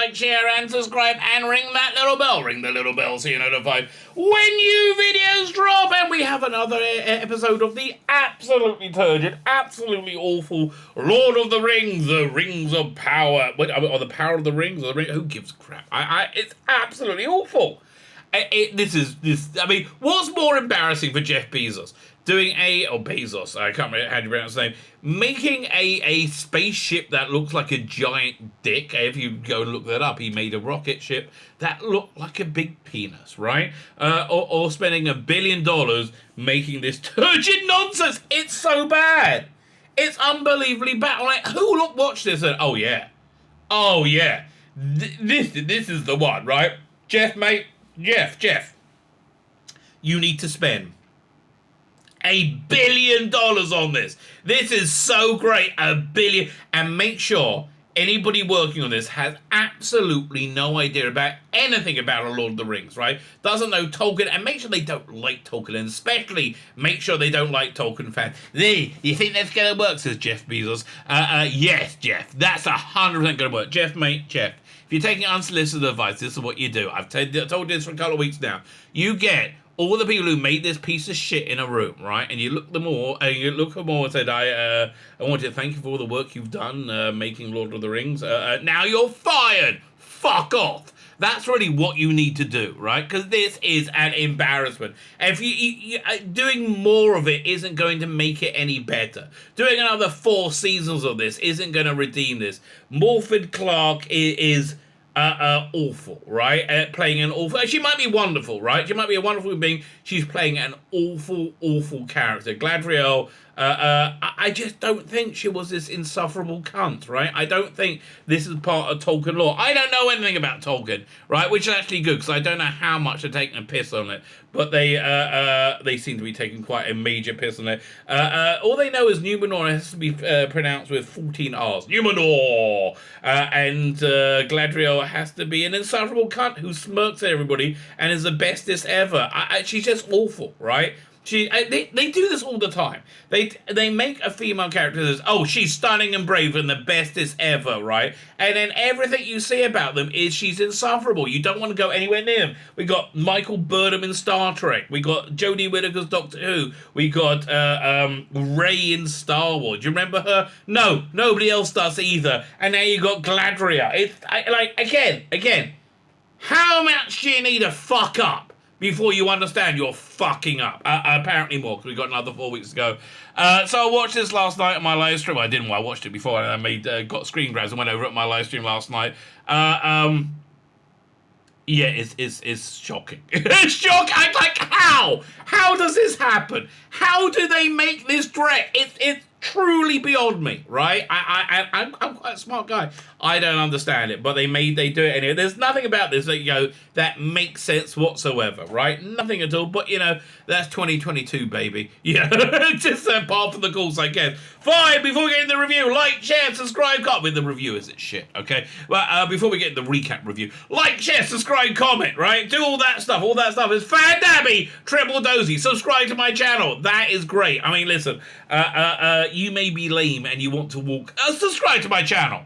like, share, and subscribe, and ring that little bell. Ring the little bell so you're notified when new videos drop. And we have another episode of the absolutely turgid, absolutely awful Lord of the Rings, the Rings of Power. Or the Power of the Rings? Or the Ring? Who gives a crap? It's absolutely awful. I mean, what's more embarrassing for Jeff Bezos? Bezos, I can't remember how you pronounce his name, making a spaceship that looks like a giant dick. If you go and look that up, he made a rocket ship that looked like a big penis, right? Or spending $1 billion making this turgid nonsense. It's so bad. It's unbelievably bad. Like, who watched this and, oh yeah, this is the one, right? Jeff, mate, Jeff, you need to spend $1 billion on this. This is so great, $1 billion. And make sure anybody working on this has absolutely no idea about anything about a Lord of the Rings, right? Doesn't know Tolkien, and make sure they don't like Tolkien, and especially make sure they don't like Tolkien fans. You think that's going to work, says Jeff Bezos. Yes, Jeff, that's 100% going to work. Jeff, if you're taking unsolicited advice, this is what you do. I've told you this for a couple of weeks now. You get all the people who made this piece of shit in a room, right? And you look them all, and said, I want to thank you for all the work you've done making Lord of the Rings. Now you're fired. Fuck off. That's really what you need to do, right? Because this is an embarrassment. And if you doing more of it isn't going to make it any better. Doing another 4 seasons of this isn't going to redeem this. Morfydd Clark is awful, right? Playing an awful... She might be wonderful, right? She might be a wonderful being. She's playing an awful character. Galadriel... I just don't think she was this insufferable cunt, right? I don't think this is part of Tolkien lore. I don't know anything about Tolkien, right? Which is actually good, because I don't know how much they're taking a piss on it. But they seem to be taking quite a major piss on it. All they know is Numenor has to be pronounced with 14 R's. Numenor! And Galadriel has to be an insufferable cunt who smirks at everybody and is the bestest ever. She's just awful, right? They do this all the time. They make a female character as, oh, she's stunning and brave and the bestest ever, right? And then everything you see about them is she's insufferable. You don't want to go anywhere near them. We got Michael Burnham in Star Trek. We got Jodie Whittaker's Doctor Who. We got Rey in Star Wars. Do you remember her? No, nobody else does either. And now you got Galadriel. Again, how much do you need to fuck up before you understand you're fucking up? Apparently more, because we got another 4 weeks to go. So I watched this last night on my live stream. I didn't. I watched it before. I got screen grabs and went over it on my live stream last night. Yeah, it's shocking. It's shocking. I'm like, how? How does this happen? How do they make this direct? It's truly beyond me, right? I'm quite a smart guy. I don't understand it, but they do it anyway. There's nothing about this that makes sense whatsoever, right? Nothing at all. But that's 2022, baby. Yeah, just part of the course, I guess. Fine. Before we get in the review, like, share, subscribe, comment. With the review, is it shit? Okay. But before we get in the recap review, like, share, subscribe, comment. Right? Do all that stuff. All that stuff is fan-dabby, triple dozy. Subscribe to my channel. That is great. I mean, listen. You may be lame and you want to walk. Subscribe to my channel.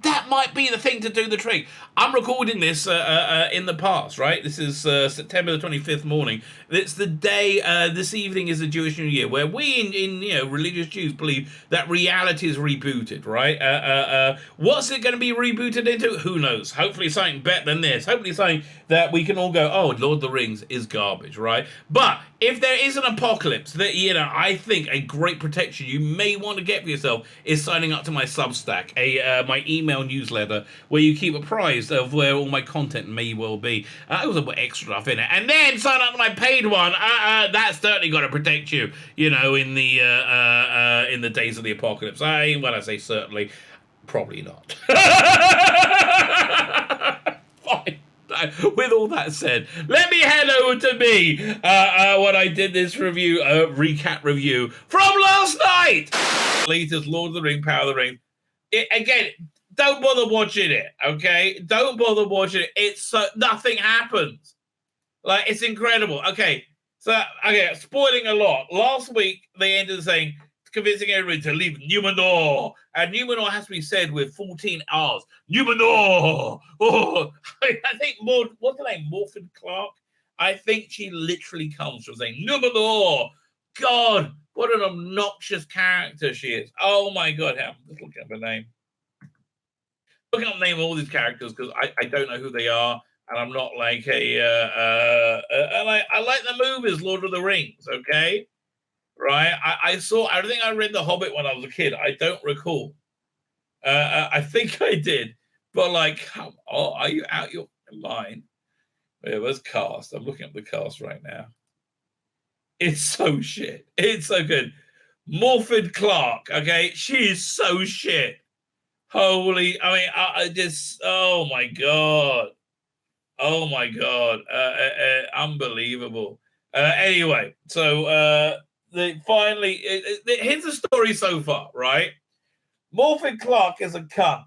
That might be the thing to do the trick. I'm recording this in the past, right? This is September the 25th morning. It's the day, this evening is the Jewish New Year, where we in religious Jews believe that reality is rebooted, right? What's it going to be rebooted into? Who knows? Hopefully something better than this. Hopefully something that we can all go, oh, Lord of the Rings is garbage, right? But if there is an apocalypse that, I think a great protection you may want to get for yourself is signing up to my Substack, my email newsletter, where you keep apprised of where all my content may well be. I also put extra stuff in it. And then sign up to my paid one. That's certainly got to protect you, in the days of the apocalypse. When I say certainly, probably not. Fine. With all that said, let me head over to me when I did this review, recap review from last night. Latest Lord of the Ring, Power of the Ring. Again, don't bother watching it, okay? Don't bother watching it. It's nothing happens. Like, it's incredible. Okay, spoiling a lot. Last week, they ended up saying convincing everybody to leave Numenor. And Numenor has to be said with 14 R's. Numenor! Oh, I think what's her name? Morford Clark? I think she literally comes from saying Numenor. God, what an obnoxious character she is. Oh my God, I'm just looking up her name. Looking up the name of all these characters because I don't know who they are. And I'm not like I like the movies, Lord of the Rings, okay? Right? I think I read The Hobbit when I was a kid. I don't recall. I think I did. But like, are you out your mind? It was cast. I'm looking up the cast right now. It's so shit. It's so good. Morford Clark, okay? She is so shit. Holy, I mean, I just, oh my God. Oh my God. Unbelievable. Anyway, so finally, here's the story so far, right? Morford Clark is a cunt.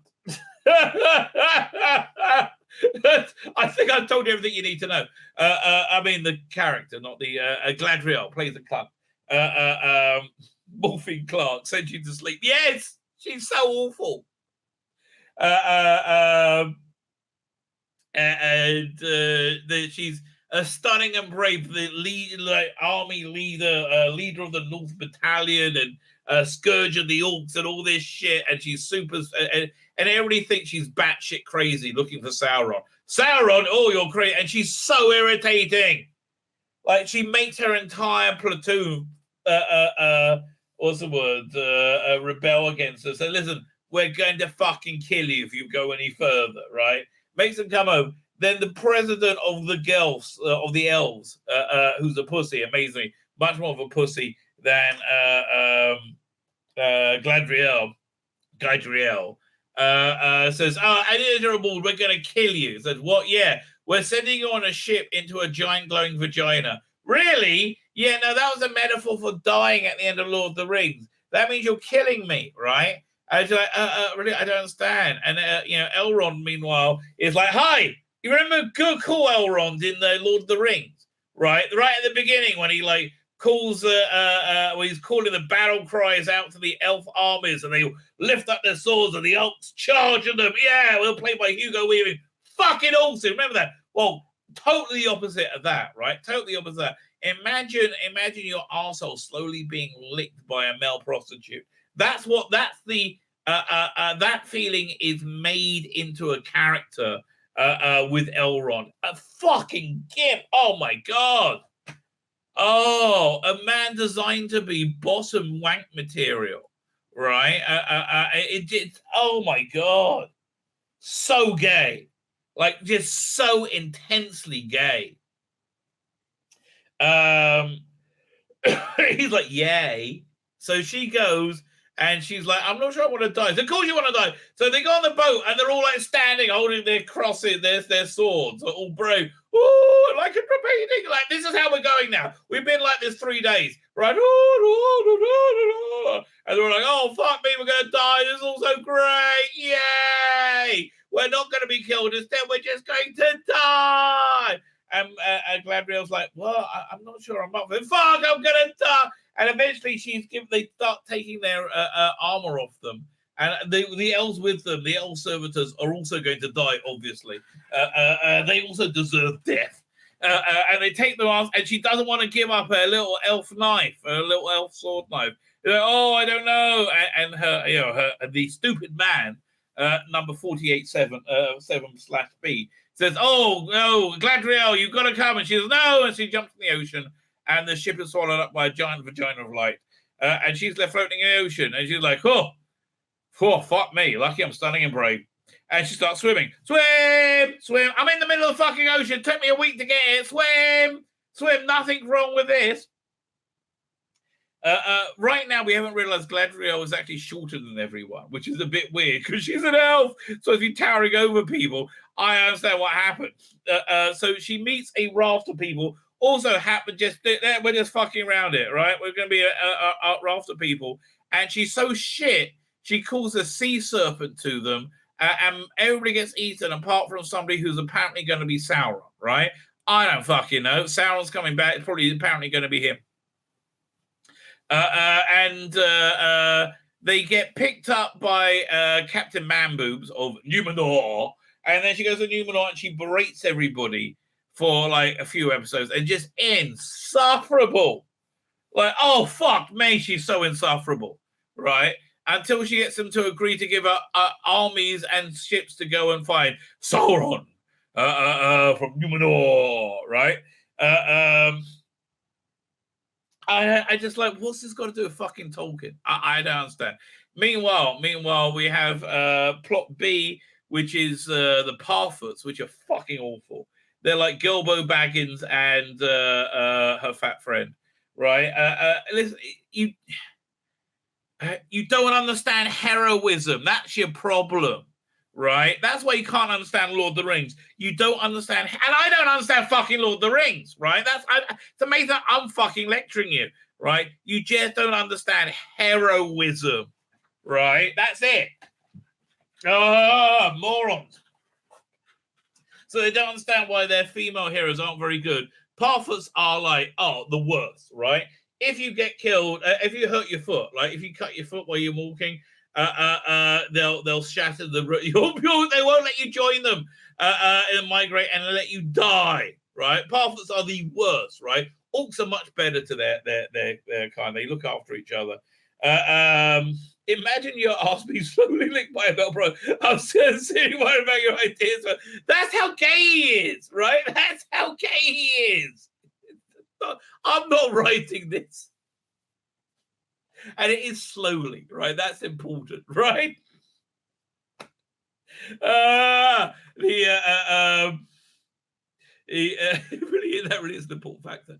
I think I've told you everything you need to know. I mean, the character, not the Gladriel plays a cunt. Morford Clark sent you to sleep. Yes, she's so awful. She's a stunning and brave, army leader of the North Battalion, and scourge of the Orcs and all this shit. And she's super, and everybody thinks she's batshit crazy, looking for Sauron. Sauron, oh, you're crazy, and she's so irritating. Like she makes her entire platoon, what's the word? Rebel against her. So listen, we're going to fucking kill you if you go any further, right? Makes them come home. Then the president of the elves, who's a pussy, amazingly, much more of a pussy than Gladriel, says, "Oh, we're going to kill you." Says, "What? Yeah, we're sending you on a ship into a giant glowing vagina." Really? Yeah, no, that was a metaphor for dying at the end of Lord of the Rings. That means you're killing me, right? I was like, really, I don't understand. And Elrond, meanwhile, is like, "Hi, you remember good cool Elrond in the Lord of the Rings, right? Right at the beginning when he like calls when he's calling the battle cries out to the elf armies and they lift up their swords and the elves charge at them. Yeah, we'll play by Hugo Weaving. Fucking awesome. Remember that? Well, totally opposite of that, right? Totally opposite of that. Imagine your arsehole slowly being licked by a male prostitute. That's the that feeling is made into a character with Elrond. A fucking gimp. Oh my God. Oh, a man designed to be bottom wank material, right? Oh my God. So gay. Like just so intensely gay. He's like, yay. So she goes and she's like, I'm not sure I want to die. So, of course you want to die. So they go on the boat and they're all like standing, holding their crosses, their swords, all brave. Ooh, like it's repeating. Like, this is how we're going now. We've been like this 3 days, right? And they're like, oh, fuck me, we're going to die. This is all so great. Yay. We're not going to be killed. Instead, we're just going to die. And Gladriel's like, well, I'm not sure I'm up for it. Fuck, I'm going to die. And eventually they start taking their armor off them. And the elves with them, the elf servitors, are also going to die, obviously. They also deserve death. And they take their arms, and she doesn't want to give up her little elf knife, her little elf sword knife. Like, oh, I don't know. And the stupid man, number 48/7/B, says, oh, no, Gladriel, you've got to come. And she says, no. And she jumps in the ocean, and the ship is swallowed up by a giant vagina of light. And she's left floating in the ocean. And she's like, oh, fuck me. Lucky I'm stunning and brave. And she starts swimming. Swim! I'm in the middle of the fucking ocean. It took me a week to get here. Swim! Nothing wrong with this. Right now, we haven't realized Gladriel is actually shorter than everyone, which is a bit weird because she's an elf. So if you're towering over people, I understand what happened. So she meets a raft of people. Also happened we're just fucking around it, right? We're going to be a raft of people. And she's so shit, she calls a sea serpent to them. And everybody gets eaten apart from somebody who's apparently going to be Sauron, right? I don't fucking know. Sauron's coming back. It's apparently going to be him. And they get picked up by Captain Manboobs of Numenor, and then she goes to Numenor and she berates everybody for like a few episodes and just insufferable. Like, oh fuck me, she's so insufferable, right? Until she gets them to agree to give her armies and ships to go and find Sauron from Numenor, right? I just like, what's this got to do with fucking Tolkien? I don't understand. Meanwhile, we have plot B, which is the Parfoots, which are fucking awful. They're like Gilbo Baggins and her fat friend, right? Listen, you don't understand heroism. That's your problem, right? That's why you can't understand Lord of the Rings. You don't understand, and I don't understand fucking Lord of the Rings, right? It's amazing that I'm fucking lecturing you, right? You just don't understand heroism, right? That's it. Oh, morons. So they don't understand why their female heroes aren't very good. Parfoots are like, the worst, right? If you get killed, if you hurt your foot, like if you cut your foot while you're walking, they'll shatter the. They won't let you join them and migrate and let you die, right? Parfoots are the worst, right? Orcs are much better to their kind. They look after each other. Imagine your ass being slowly licked by a Velcro. I'm sitting worried about your ideas. That's how gay he is, right? That's how gay he is. I'm not writing this. And it is slowly, right? That's important, right? That really is the important factor.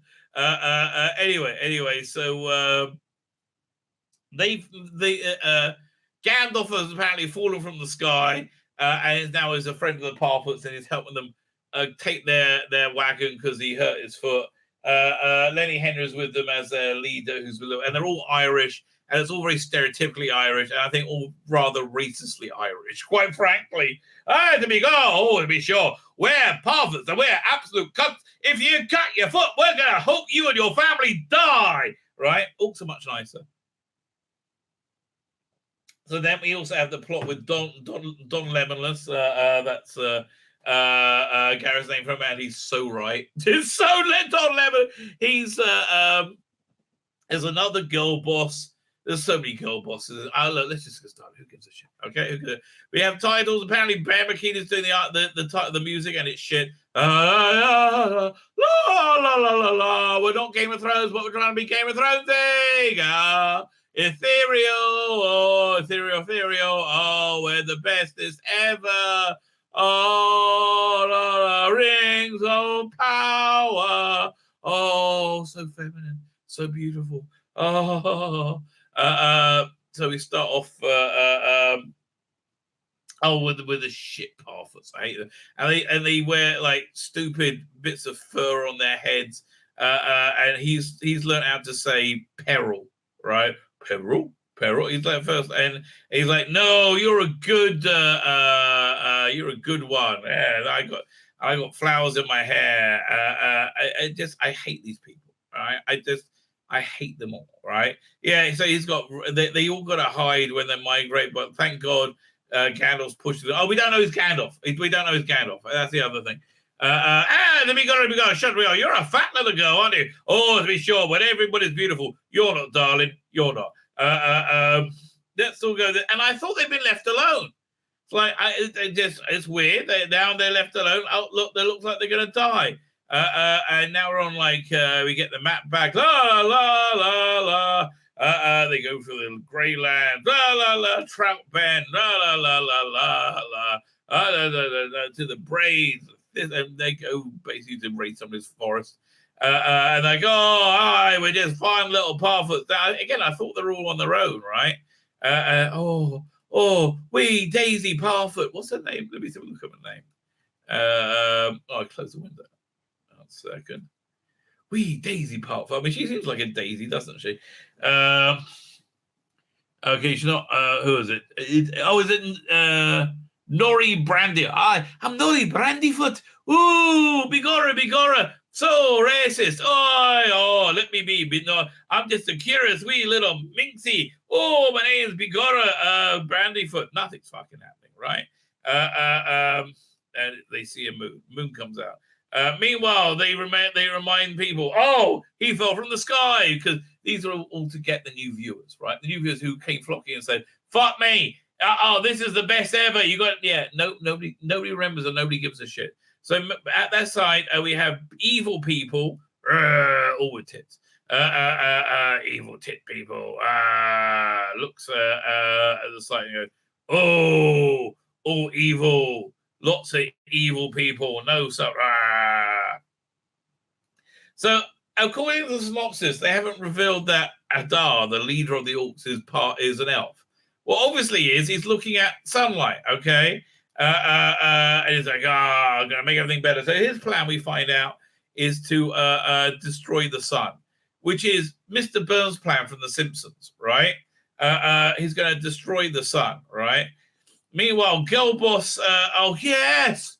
Anyway, so Gandalf has apparently fallen from the sky and now is a friend of the Parfoots and is helping them take their wagon because he hurt his foot. Lenny Henry's with them as their leader, and they're all Irish, and it's all very stereotypically Irish, and I think all rather racistly Irish, quite frankly. To be sure, we're Parfoots and we're absolute cunts. If you cut your foot, we're gonna hope you and your family die, right? Also much nicer. So then we also have the plot with Don Lemonless. That's Gareth's name from, and he's so right. It's so Don Lemon. He's there's another girl boss. There's so many girl bosses. Look, let's just get started. Who gives a shit? Okay, we have titles. Apparently, Bear McKean is doing the music, and it's shit. La la la la la. We're not Game of Thrones, but we're trying to be Game of Thrones. Ethereal. Oh, we're the bestest ever. Oh, the rings of power. Oh, so feminine, so beautiful. Oh, so we start off with the shit Parfoots. I hate them, and they wear like stupid bits of fur on their heads. And he's learned how to say peril, right? Peril. He's like first, and he's like, "No, you're a good one." Yeah, I got flowers in my hair. I hate these people. Right? I hate them all. Right? Yeah. So they all got to hide when they migrate, but thank God, Gandalf's pushed it. Oh, we don't know who's Gandalf. We don't know who's Gandalf. That's the other thing. Let me go. Shut me up. You're a fat little girl, aren't you? Oh, to be sure, but everybody's beautiful. You're not, darling. You're not. Let's all go there. And I thought they'd been left alone. It's like it's weird. They're left alone. Oh, look, they look like they're gonna die. And now we're on we get the map back. La la la la. They go through the grey land. La la la. Trout Bend. La la la la la la. To the braids. And they go basically to raid somebody's forest. And they go, hi, we're just fine little Parfoots. Again, I thought they're all on their own, right? We Daisy Parfoot. What's her name? Let me look at her name. I closed the window. 1 second. We Daisy Parfoot. I mean, she seems like a daisy, doesn't she? Okay, she's not. Who is it? Is it Nori Brandy? I'm Nori Brandyfoot. Ooh, Bigora. So racist. Oh, let me be. But no, I'm just a curious wee little minxie. Oh, my name's Bigora Brandyfoot. Nothing's fucking happening, right? And they see a moon. Moon comes out. Meanwhile, they remind people, oh, he fell from the sky, because these are all to get the new viewers, right? The new viewers who came flocking and said, fuck me. This is the best ever. You got, nobody remembers and nobody gives a shit. So at that side, we have evil people, all with tits. Evil tit people. Looks at the side and goes, oh, all evil. Lots of evil people. No, so. So, according to the synopsis, they haven't revealed that Adar, the leader of the Orcs, is an elf. Well, obviously he is. He's looking at sunlight, okay? And he's like, I'm going to make everything better. So his plan, we find out, is to destroy the sun, which is Mr. Burns' plan from The Simpsons, right? He's going to destroy the sun, right? Meanwhile, girl boss, oh, yes!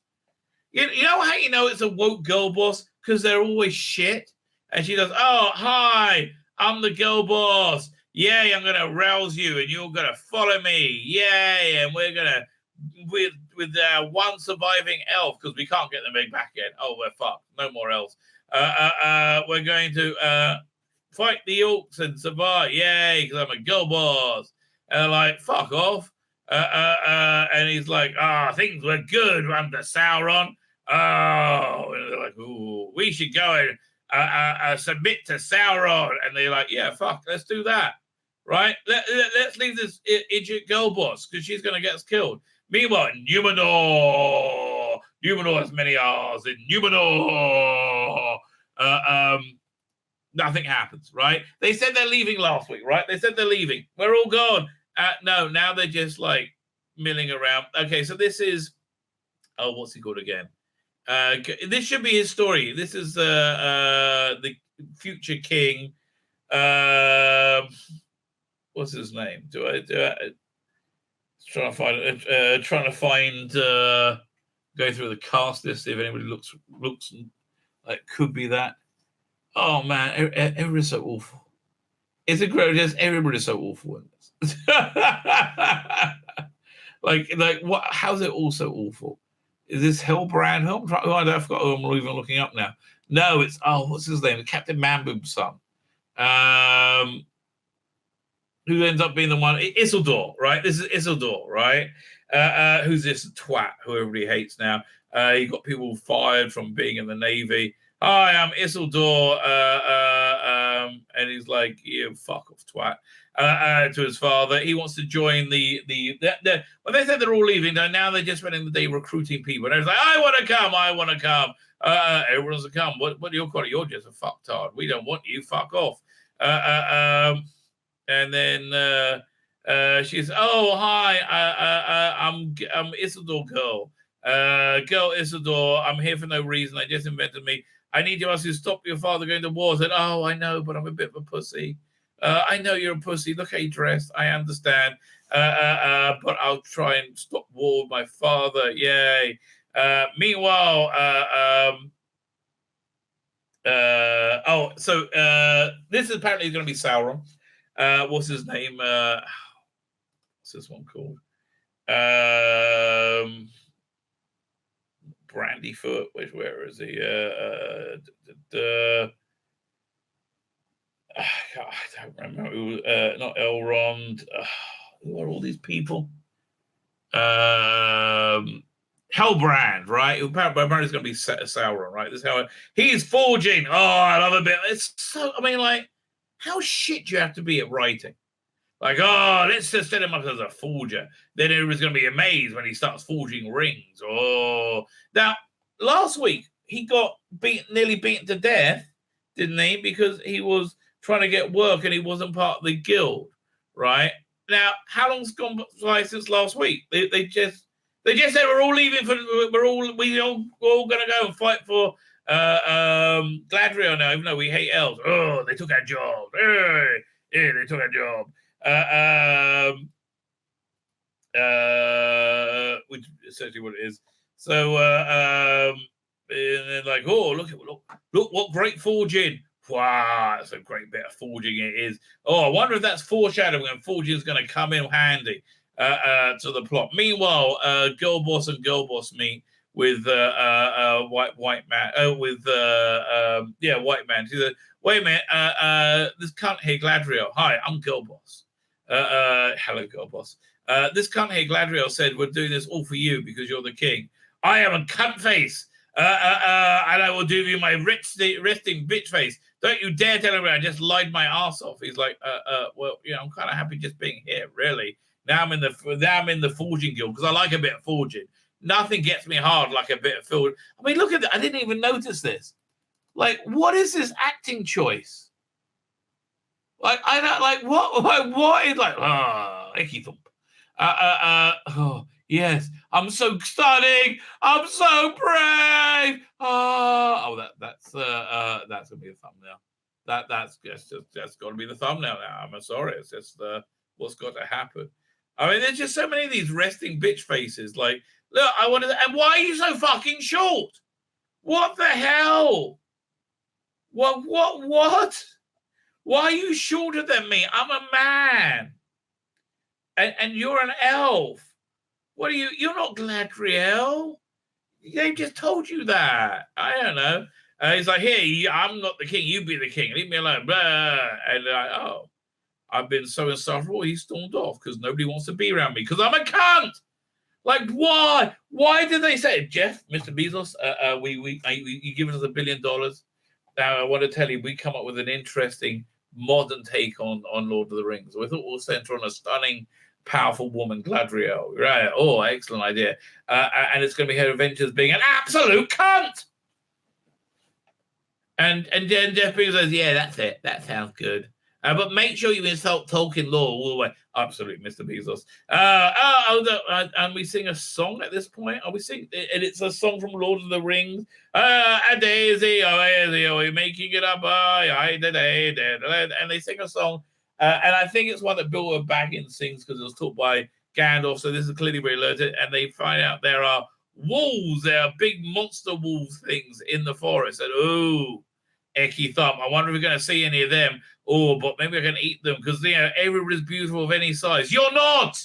You know how you know it's a woke girl boss? Because they're always shit. And she does, oh, hi, I'm the girl boss. Yay, I'm going to rouse you and you're going to follow me. Yay, and we're going to, with one surviving elf, because we can't get them back in. Oh, we're fucked. No more elves. We're going to fight the Orcs and survive. Yay, because I'm a girl boss. And they're like, fuck off. And he's like, things were good under Sauron. Oh, and they're like, ooh, we should go and submit to Sauron. And they're like, yeah, fuck, let's do that. Right? Let's leave this idiot girl boss, because she's going to get us killed. Meanwhile, Numenor has many R's. In Numenor, nothing happens, right? They said they're leaving last week, right? They said they're leaving. We're all gone. No, now they're just like milling around. Okay, so this is, what's he called again? This should be his story. This is the future king. What's his name? Trying to find go through the cast list, see if anybody looks like could be that. Oh man, everybody's so awful. It's a great, just everybody's so awful in this. like what? How's it all so awful? Is this Hellbrand? I forgot who I'm even looking up now. No, it's what's his name? Captain Manboob's son. Who ends up being the one? Isildur, right? This is Isildur, right? Who's this twat who everybody hates now? He got people fired from being in the Navy. Hi, I'm Isildur. And he's like, you fuck off, twat. To his father. He wants to join the well, they said they're all leaving. Now they're just spending the day recruiting people. And he's like, I want to come. Everyone wants to come. What do you call it? You're just a fucktard. We don't want you. Fuck off. And then she's, oh, hi, I'm Isildur girl. Girl Isildur, I'm here for no reason. I just invented me. I need you to stop your father going to war. I said, oh, I know, but I'm a bit of a pussy. I know you're a pussy. Look how you dressed. I understand. But I'll try and stop war with my father. Yay. Meanwhile, this is apparently going to be Sauron. What's his name? What's this one called? Brandyfoot. Where is he? I don't remember. Not Elrond. Who are all these people? Hellbrand, right? Apparently it's going to be Sauron, right? This is how he's forging. Oh, I love a bit. It's so. I mean, like, how shit do you have to be at writing? Like, let's just set him up as a forger. Then everyone's going to be amazed when he starts forging rings. Oh, now last week he got nearly beaten to death, didn't he? Because he was trying to get work and he wasn't part of the guild, right? Now, how long's gone by since last week? They just said we're all leaving we're all going to go and fight for Gladriel now, even though we hate elves. Oh, they took our job. They took our job. Which is essentially what it is. So And then like, oh, look what great forging. Wow, that's a great bit of forging it is. Oh, I wonder if that's foreshadowing and forging is going to come in handy to the plot. Meanwhile, girl boss and girl boss meet with white man. White man. She's like, wait a minute, this cunt here, Gladriel. Hi, I'm girl boss. Hello, girl boss. This cunt here, Gladriel, said we're doing this all for you because you're the king. I am a cunt face. And I will do you my resting bitch face. Don't you dare tell me I just lied my ass off. He's like, well, I'm kind of happy just being here, really. Now I'm in the forging guild because I like a bit of forging. Nothing gets me hard like a bit of forging. I mean, look at that. I didn't even notice this. Like, what is this acting choice? Like, I don't like what is like, icky thump. Oh, yes, I'm so stunning. I'm so brave. That's gonna be the thumbnail. That's got to be the thumbnail now. I'm sorry, it's just what's got to happen. I mean, there's just so many of these resting bitch faces. Like, look, I wanted, and why are you so fucking short? What the hell? What? Why are you shorter than me? I'm a man. And you're an elf. What are you? You're not Gladriel. They just told you that. I don't know. He's like, hey, I'm not the king. You be the king. Leave me alone. Blah. And they're like, oh, I've been so insufferable. He stormed off because nobody wants to be around me because I'm a cunt. Like, why? Why did they say, Jeff, Mr. Bezos, you given us $1 billion. Now, I want to tell you, we come up with an interesting modern take on Lord of the Rings. We thought we'll center on a stunning, powerful woman, Gladriel. Right? Oh, excellent idea. And it's going to be her adventures being an absolute cunt. And then Jeff Bezos says, yeah, that's it. That sounds good. But make sure you insult Tolkien lore all the way. Absolutely, Mr. Bezos. And we sing a song at this point. Are we singing? And it's a song from Lord of the Rings. A daisy, oh, making it up. And they sing a song. And I think it's one that Bill Baggins sings because it was taught by Gandalf. So this is clearly where he learned it. And they find out there are wolves. There are big monster wolf things in the forest. And oh, icky thump. I wonder if we're going to see any of them. Oh, but maybe I can eat them because, everybody's beautiful of any size. You're not.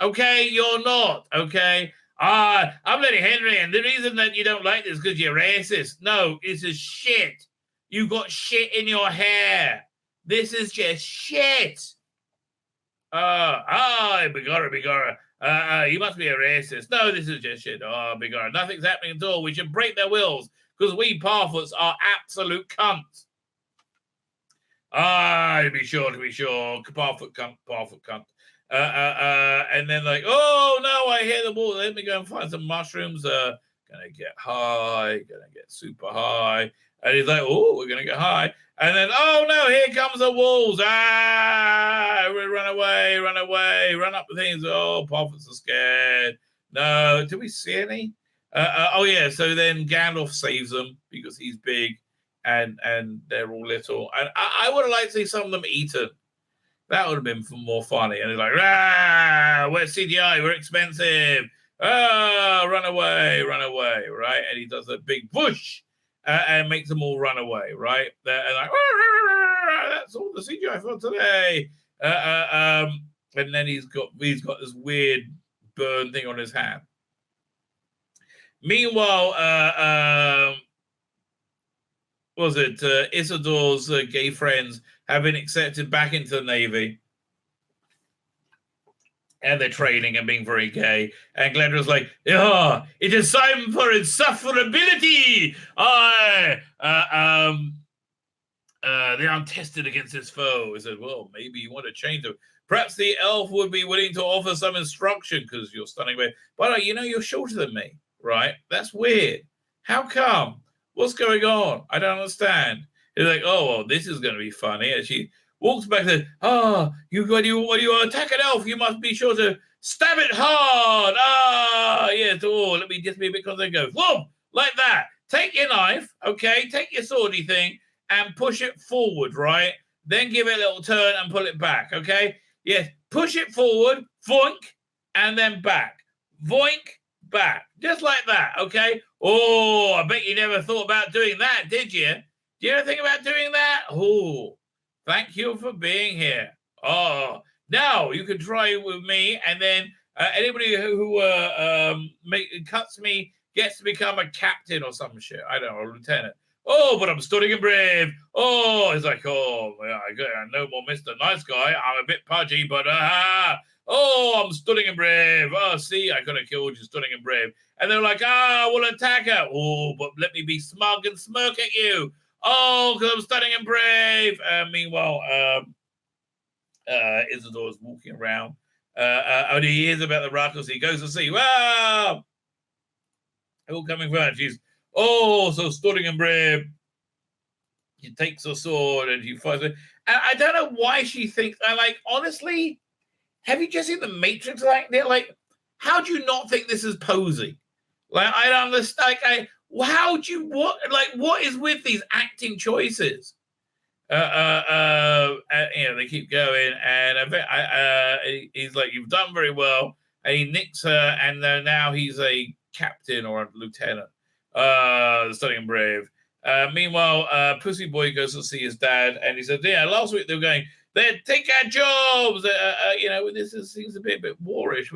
Okay, you're not. Okay. I'm Lady Henry, and the reason that you don't like this is because you're racist. No, this is shit. You got shit in your hair. This is just shit. Bigora. You must be a racist. No, this is just shit. Oh, Bigora. Nothing's happening at all. We should break their wills because we Parfoots are absolute cunts. To be sure. Parfoot cunt. And then like, oh no, I hear the wolves. Let me go and find some mushrooms. Gonna get high, gonna get super high. And he's like, oh, we're gonna get high. And then, oh no, here comes the wolves. Run away, run up the things. Oh, Parfots are scared. No, do we see any? So then Gandalf saves them because he's big. And they're all little. And I would have liked to see some of them eaten. That would have been more funny. And he's like, we're CGI, we're expensive. Run away, right? And he does a big whoosh and makes them all run away, right? And like, that's all the CGI for today. And then he's got this weird burn thing on his hand. Meanwhile, Isildur's gay friends have been accepted back into the Navy. And they're training and being very gay. And Glendra's like, it is time for insufferability. They aren't tested against his foe. He said, well, maybe you want to change them. Perhaps the elf would be willing to offer some instruction because you're stunning me. But you're shorter than me, right? That's weird. How come? What's going on? I don't understand. He's like, oh, well, this is going to be funny. And she walks back and says, when you attack an elf, you must be sure to stab it hard. Yes. Oh, let me just be a bit concerned. Go, whoa, like that. Take your knife, okay? Take your swordy thing and push it forward, right? Then give it a little turn and pull it back, okay? Yes, push it forward, voink, and then back. Voink, back. Just like that, okay? Oh, I bet you never thought about doing that, did you? Do you ever think about doing that? Oh, thank you for being here. Oh, now you can try it with me, and then anybody who cuts me gets to become a captain or some shit. I don't know, a lieutenant. Oh, but I'm stunning and brave. Oh, it's like, oh, I no more Mr. Nice Guy. I'm a bit pudgy, but oh, I'm stunning and brave. Oh, see, I could have killed you, stunning and brave. And they're like, we'll attack her. Oh, but let me be smug and smirk at you. Oh, because I'm stunning and brave. Meanwhile, Isidore's walking around. And he hears about the ruckus. He goes to see. Wow! All coming from her. She's, so stunning and brave. She takes her sword and she fights it. And I don't know why she thinks, honestly, have you just seen The Matrix? Like, how do you not think this is posing? Like, I don't understand. What is with these acting choices? They keep going, and he's like, "You've done very well," and he nicks her, and now he's a captain or a lieutenant. Stunning and brave. Meanwhile, Pussy Boy goes to see his dad, and he said, "Yeah, last week they were going, they take our jobs. This seems a bit warish.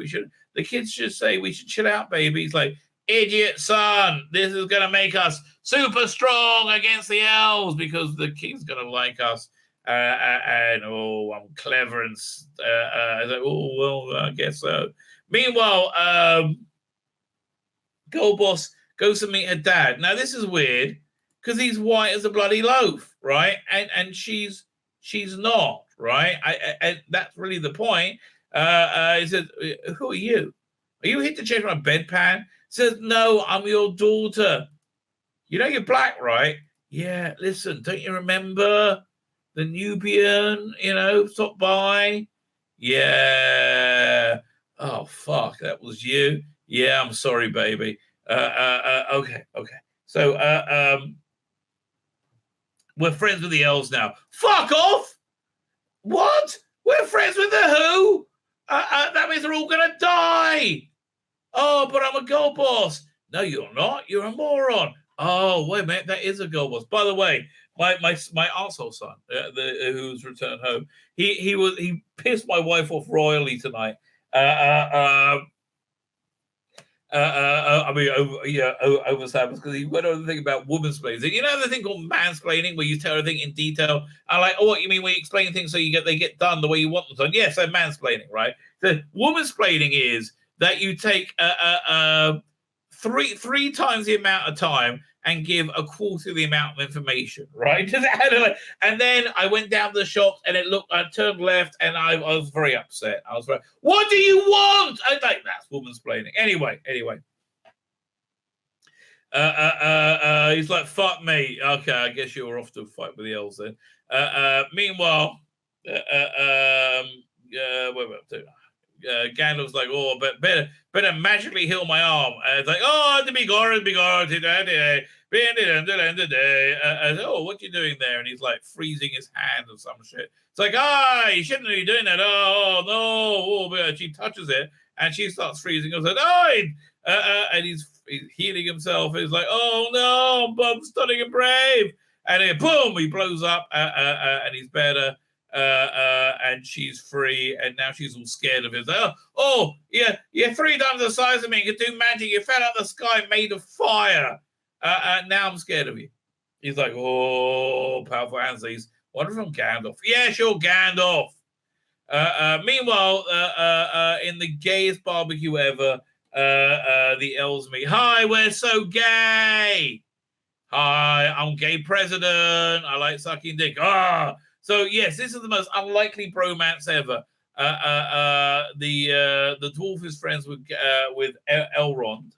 The kids should say we should chill out, baby." He's like, "Idiot son, this is going to make us super strong against the elves because the king's going to like us." I'm clever and I guess so. Meanwhile, Gold Boss goes to meet her dad. Now this is weird because he's white as a bloody loaf, right? And she's not, right? And that's really the point. He said, "Who are you? Are you here to change my bedpan?" Says, "No, I'm your daughter. You know you're black, right?" "Yeah, listen, don't you remember the Nubian, stopped by?" "Yeah." "Oh, fuck, that was you?" "Yeah, I'm sorry, baby." Okay. So, we're friends with the elves now. Fuck off! What? We're friends with the who? That means they're all gonna die. "Oh, but I'm a gold boss." "No, you're not. You're a moron." "Oh, wait a minute. That is a gold boss." By the way, my arsehole son, who's returned home, he pissed my wife off royally tonight. Over Sabbath, because he went over the thing about womansplaining. You know the thing called mansplaining, where you tell everything in detail. I like, what you mean when you explain things so they get done the way you want them done? Yes, so mansplaining, right? The womansplaining is that you take three times the amount of time and give a quarter of the amount of information, right? And then I went down to the shops and I turned left and I was very upset. I was "What do you want?" I think that's womansplaining. Anyway. He's like, "Fuck me." Okay, I guess you were off to fight with the elves then. Meanwhile, what about to? Gandalf's like, "Oh, but better magically heal my arm." It's like, "Oh, to be gone today. Oh, what you doing there?" And he's like freezing his hand or some shit. It's like, you shouldn't be doing that. Oh no! But she touches it and she starts freezing. I was like, and he's healing himself. He's like, "Oh no, I'm stunning and brave." And then boom, he blows up, and he's better. And she's free, and now she's all scared of him. Like, yeah, you're 3 times the size of me. You can do magic. You fell out of the sky made of fire. Now I'm scared of you. He's like, "Oh, powerful hands." He's wondering from Gandalf. "Yeah, sure, Gandalf." Meanwhile, in the gayest barbecue ever, the elves meet. "Hi, we're so gay." "Hi, I'm gay president. I like sucking dick." So yes, this is the most unlikely bromance ever. The dwarf is friends with Elrond.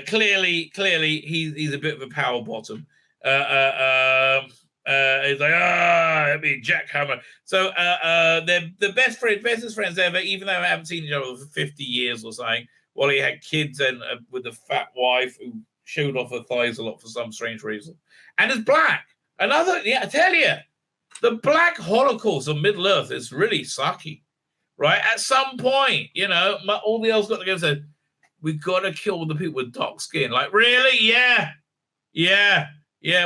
Clearly, he's a bit of a power bottom. He's like, let me jackhammer. So they're the bestest friends ever, even though I haven't seen each other for 50 years or something. While he had kids and with a fat wife who showed off her thighs a lot for some strange reason, and is black. I tell you, the black Holocaust of Middle Earth is really sucky. right? At some point, all the elves got to go and say, we got to kill the people with dark skin. Like, really? Yeah.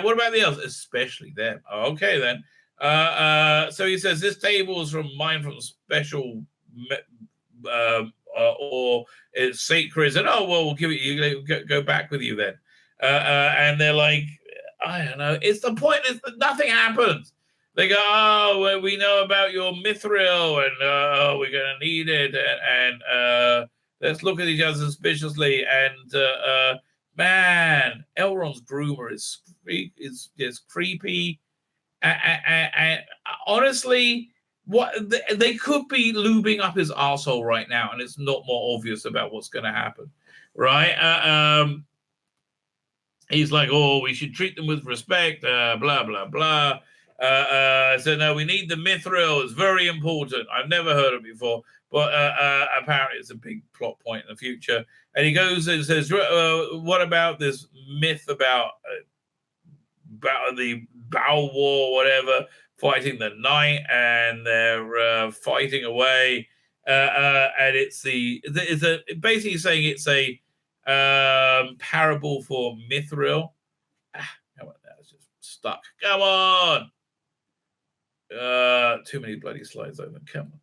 What about the elves? Especially them. Okay, then. So he says, this table is from special or it's sacred. And we'll give it you. Go back with you then. And they're like, I don't know. It's the point is that nothing happens. They go, well, we know about your mithril, and we're going to need it, and let's look at each other suspiciously. And man, Elrond's groomer is creepy. And honestly, what they could be lubing up his asshole right now, and it's not more obvious about what's going to happen, right? He's like, we should treat them with respect, blah, blah, blah. So no, we need the mithril. It's very important. I've never heard of it before, but apparently it's a big plot point in the future. And he goes and says, what about this myth about the Bow War, whatever, fighting the night, and they're fighting away. And it's basically saying it's a parable for mithril. Come on, that's just stuck. Come on. Too many bloody slides open. Come on.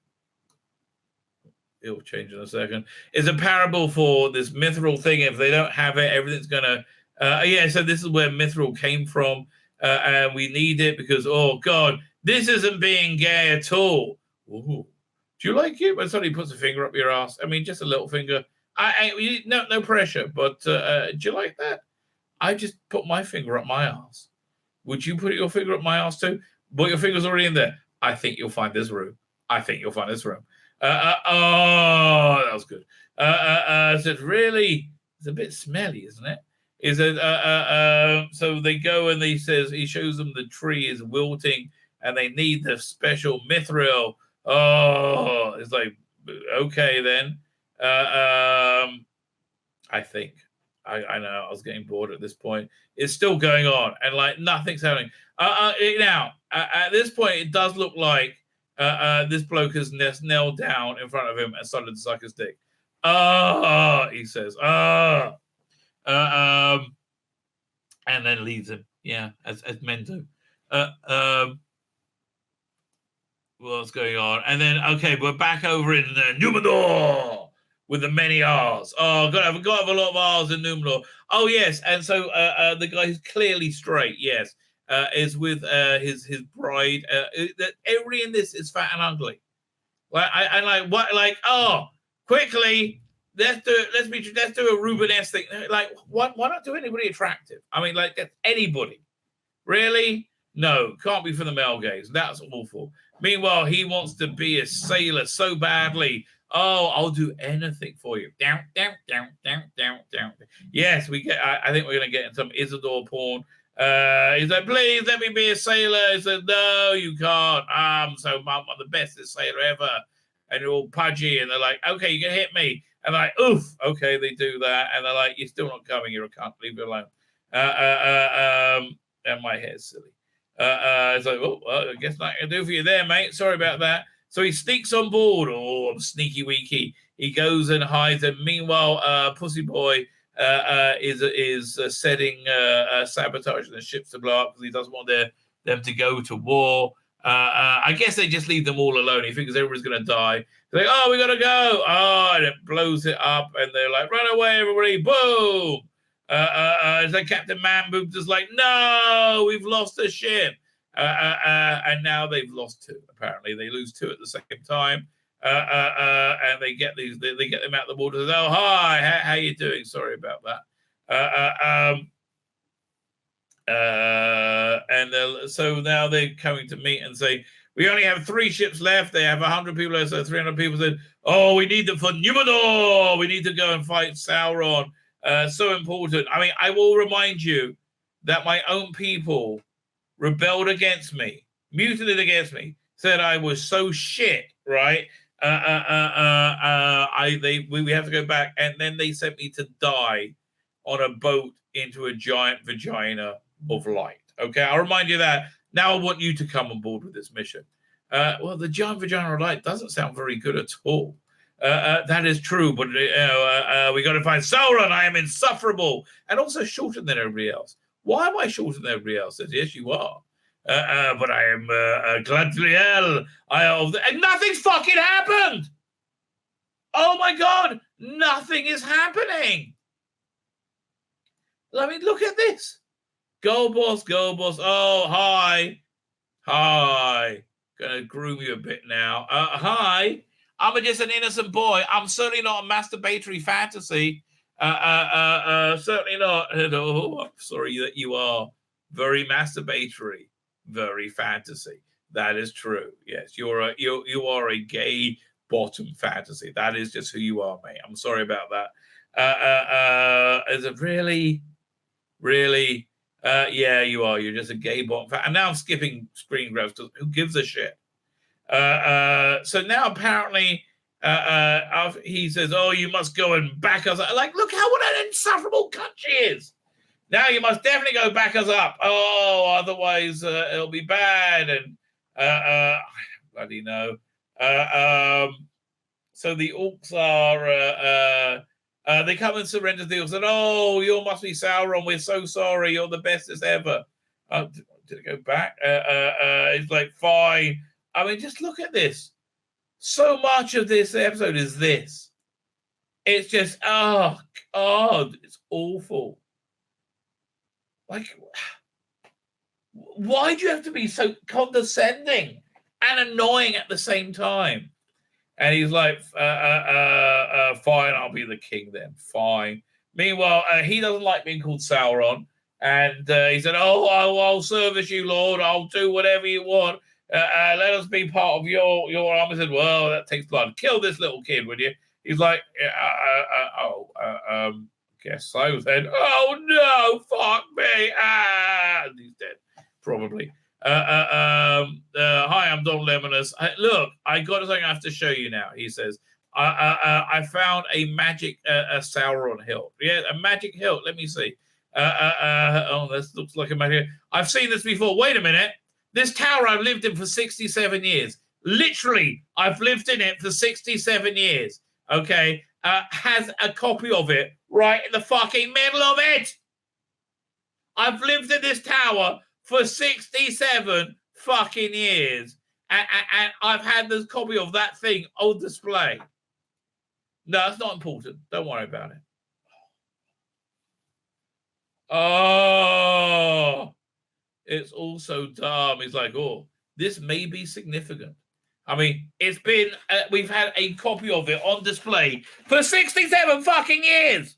It'll change in a second. It's a parable for this mithril thing. If they don't have it, everything's gonna. So this is where mithril came from, and we need it because God, this isn't being gay at all. Ooh. Do you like it when somebody puts a finger up your ass? I mean, just a little finger. No pressure. But do you like that? I just put my finger up my ass. Would you put your finger up my ass too? But your finger's already in there. I think you'll find this room. That was good. So it's a bit smelly, isn't it? So they go and he shows them the tree is wilting and they need the special mithril. It's like, okay then. I think. I know I was getting bored at this point. It's still going on and like nothing's happening. Now, at this point, it does look like this bloke has knelt down in front of him and started to suck his dick. He says, and then leaves him. Yeah, as men do. What's going on? And then, okay, we're back over in Numenor with the many R's. I've got to have a lot of R's in Numenor. Oh, yes. And so the guy who's clearly straight, yes, is with his bride. Everybody in this is fat and ugly. Quickly, let's do a Rubenesque thing. Like, why not do anybody attractive? I mean, like, anybody. Really? No, can't be for the male gaze. That's awful. Meanwhile, he wants to be a sailor so badly. I'll do anything for you. Down. Yes, I think we're going to get in some Isidore porn. He's like, please let me be a sailor. He said, no, you can't. I'm the bestest sailor ever. And they're all pudgy. And they're like, okay, you can hit me. And they're like, oof. Okay, they do that. And they're like, you're still not coming. You're a cunt. Leave me alone. And my hair's silly. It's like, I guess not going to do for you there, mate. Sorry about that. So he sneaks on board. I'm sneaky weaky. He goes and hides. And meanwhile, Pussy Boy is setting sabotage the ships to blow up because he doesn't want them to go to war. I guess they just leave them all alone. He thinks everyone's going to die. They're like, we got to go. And it blows it up. And they're like, run away, everybody. Boom. It's like Captain Man-Boobs is like, no, we've lost the ship. And now they've lost two. Apparently, they lose two at the same time. And they get them out of the water. Says, hi, how you doing? Sorry about that. So now they're coming to meet and say, we only have 3 ships left. They have 100 people left, so 300 people said, we need them for Numenor. We need to go and fight Sauron. So important. I mean, I will remind you that my own people rebelled against me, mutinied against me, said I was so shit, right? We have to go back, and then they sent me to die on a boat into a giant vagina of light. Okay, I'll remind you that. Now I want you to come on board with this mission. Well, the giant vagina light doesn't sound very good at all. That is true, but we got to find Sauron. I am insufferable, and also shorter than everybody else. Why am I shorter than everybody else? Says, yes, you are. But I am gladly hell. And nothing's fucking happened. Oh my god, nothing is happening. I mean, look at this. Go boss, go boss. Oh, hi. Hi. Gonna groom you a bit now. Hi. I'm just an innocent boy. I'm certainly not a masturbatory fantasy. Certainly not. Oh, I'm sorry that you are very masturbatory, very fantasy. That is true. Yes, you are a gay bottom fantasy. That is just who you are, mate. I'm sorry about that. Is it really? Yeah, you are. You're just a gay bottom fan. And now I'm skipping screen grabs because who gives a shit? So now apparently he says, oh, you must go and back us up. Like, look what an insufferable cunt she is. Now you must definitely go back us up. Oh, otherwise it'll be bad. And I don't bloody know. So the orcs are they come and surrender the orcs and oh, you must be Sauron. We're so sorry. You're the bestest ever. Did it go back? It's like fine. I mean, just look at this. So much of this episode is this. It's just, oh, God, it's awful. Like, why do you have to be so condescending and annoying at the same time? And he's like, fine, I'll be the king then. Fine. Meanwhile, he doesn't like being called Sauron. And he said, oh, I'll service you, Lord. I'll do whatever you want. Let us be part of your army. I said, well, that takes blood. Kill this little kid, would you? He's like, guess so. Then, oh no, fuck me. And he's dead, probably. Hi, I'm Don Lemonus. Look, I got something I have to show you now. He says, I found a magic Sauron hilt. Yeah, a magic hilt. Let me see. Oh, this looks like a magic. I've seen this before. Wait a minute. This tower I've lived in for 67 years. Literally, I've lived in it for 67 years. Okay. Has a copy of it right in the fucking middle of it. I've lived in this tower for 67 fucking years. And I've had this copy of that thing on display. No, it's not important. Don't worry about it. Oh, it's also dumb. It's like, oh, this may be significant. I mean, it's been, we've had a copy of it on display for 67 fucking years.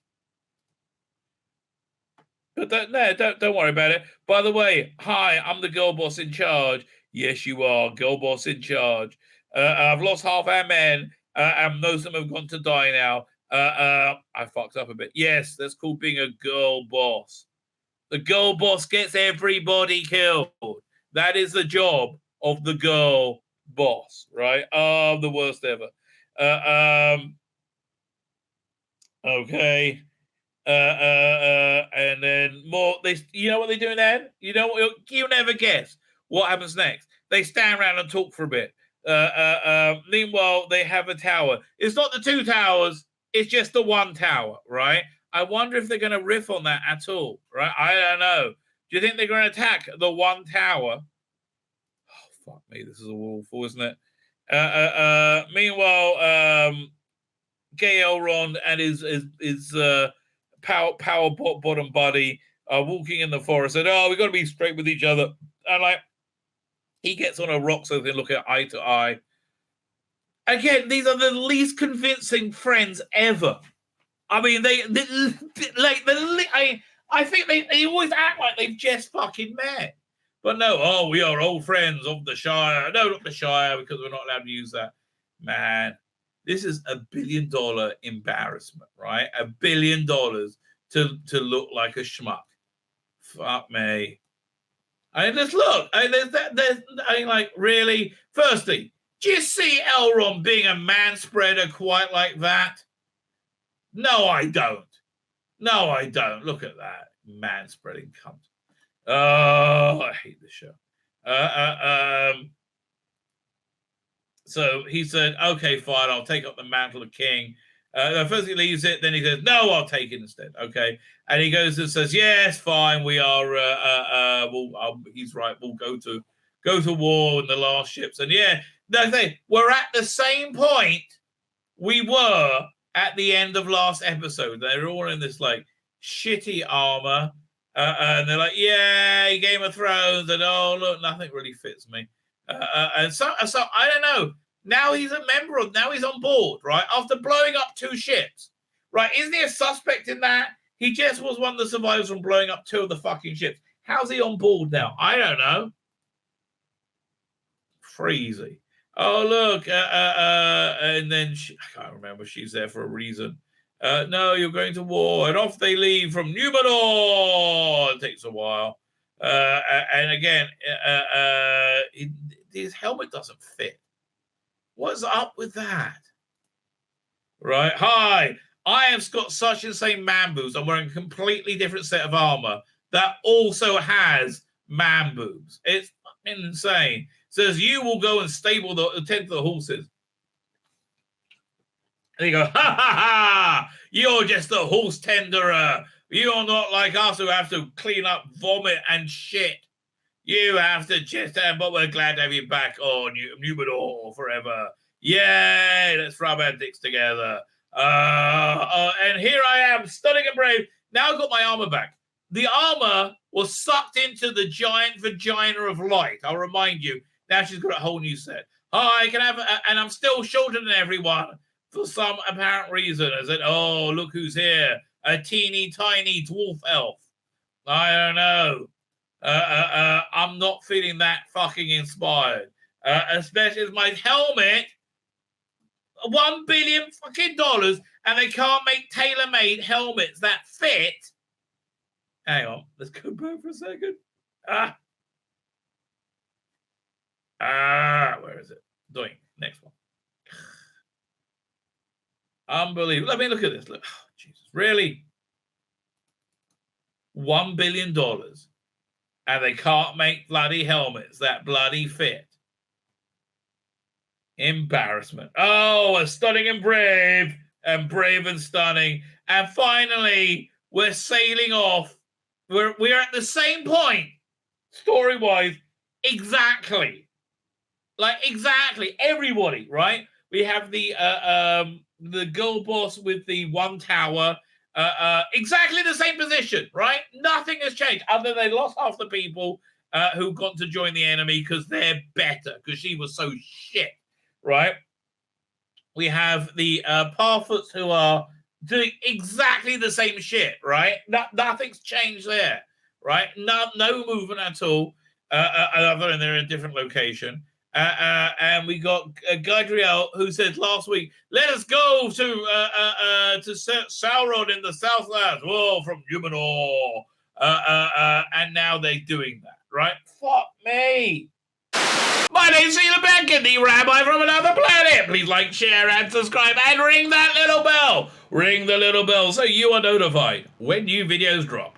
But don't worry about it. By the way, hi, I'm the girl boss in charge. Yes, you are, girl boss in charge. I've lost half our men, and most of them have gone to die now. I fucked up a bit. Yes, that's called being a girl boss. The girl boss gets everybody killed. That is the job of the girl boss, right? Oh, the worst ever. Okay. And then more. You know what they do then? You know what? You never guess what happens next. They stand around and talk for a bit. Meanwhile, they have a tower. It's not the two towers. It's just the one tower, right? I wonder if they're going to riff on that at all, right? I don't know. Do you think they're going to attack the one tower? Oh, fuck me. This is awful, isn't it? Meanwhile, Gay Elrond and his power bottom buddy are walking in the forest and, oh, we've got to be straight with each other. And like, he gets on a rock so they can look at eye to eye. Again, these are the least convincing friends ever. I mean, I think they always act like they've just fucking met. But no, oh, we are old friends of the Shire. No, not the Shire, because we're not allowed to use that. Man, this is $1 billion embarrassment, right? $1 billion to look like a schmuck. Fuck me. I mean, just look. I mean, like, really? Firstly, do you see Elrond being a manspreader quite like that? No, I don't. No, I don't. Look at that. Man-spreading cunt. Oh, I hate this show. So he said, okay, fine, I'll take up the mantle of king. First he leaves it, then he says, no, I'll take it instead. Okay. And he goes and says, yes, fine, we are, he's right, we'll go to war in the last ships. And yeah, we're at the same point we were at the end of last episode. They're all in this like shitty armor. And they're like, yeah, Game of Thrones. And oh, look, nothing really fits me. And so I don't know. Now he's a member of, now he's on board, right? After blowing up 2 ships, right? Isn't he a suspect in that? He just was one of the survivors from blowing up 2 of the fucking ships. How's he on board now? I don't know. Freezy. Oh, look. And then I can't remember. She's there for a reason. No, you're going to war. And off they leave from Numenor. It takes a while. And again, his helmet doesn't fit. What's up with that? Right. Hi, I have got such insane man boobs. I'm wearing a completely different set of armor that also has man boobs. It's fucking insane. Says you will go and stable tend to the horses. And you go, ha ha ha! You're just a horse tenderer. You're not like us who have to clean up vomit and shit. You have to just, but we're glad to have you back on Numenor forever. Yay! Let's rub our dicks together. And here I am, stunning and brave. Now I've got my armor back. The armor was sucked into the giant vagina of light. I'll remind you. Now she's got a whole new set. Hi, can I have, and I'm still shorter than everyone for some apparent reason. I said, oh, look who's here. A teeny tiny dwarf elf. I don't know. I'm not feeling that fucking inspired. Especially as my helmet, $1 billion fucking dollars, and they can't make tailor-made helmets that fit. Hang on, let's go back for a second. Where is it? Doing next one. Unbelievable. Let me look at this. Look, oh, Jesus, really? $1 billion, and they can't make bloody helmets that bloody fit. Embarrassment. Oh, we're stunning and brave and stunning, and finally we're sailing off. We're at the same point, story-wise, exactly. Like exactly everybody, right? We have the girl boss with the one tower, exactly the same position, right? Nothing has changed other than they lost half the people who got to join the enemy because they're better because she was so shit, right? We have the Parfoots who are doing exactly the same shit, right? Nothing's changed there, right? No movement at all, other than they're in a different location. And we got Gadriel, who said last week, let us go to Sauron in the Southlands. Whoa, from Numenor. And now they're doing that, right? Fuck me. My name's Tzvi Lebetkin, the rabbi from another planet. Please like, share, and subscribe, and ring that little bell. Ring the little bell so you are notified when new videos drop.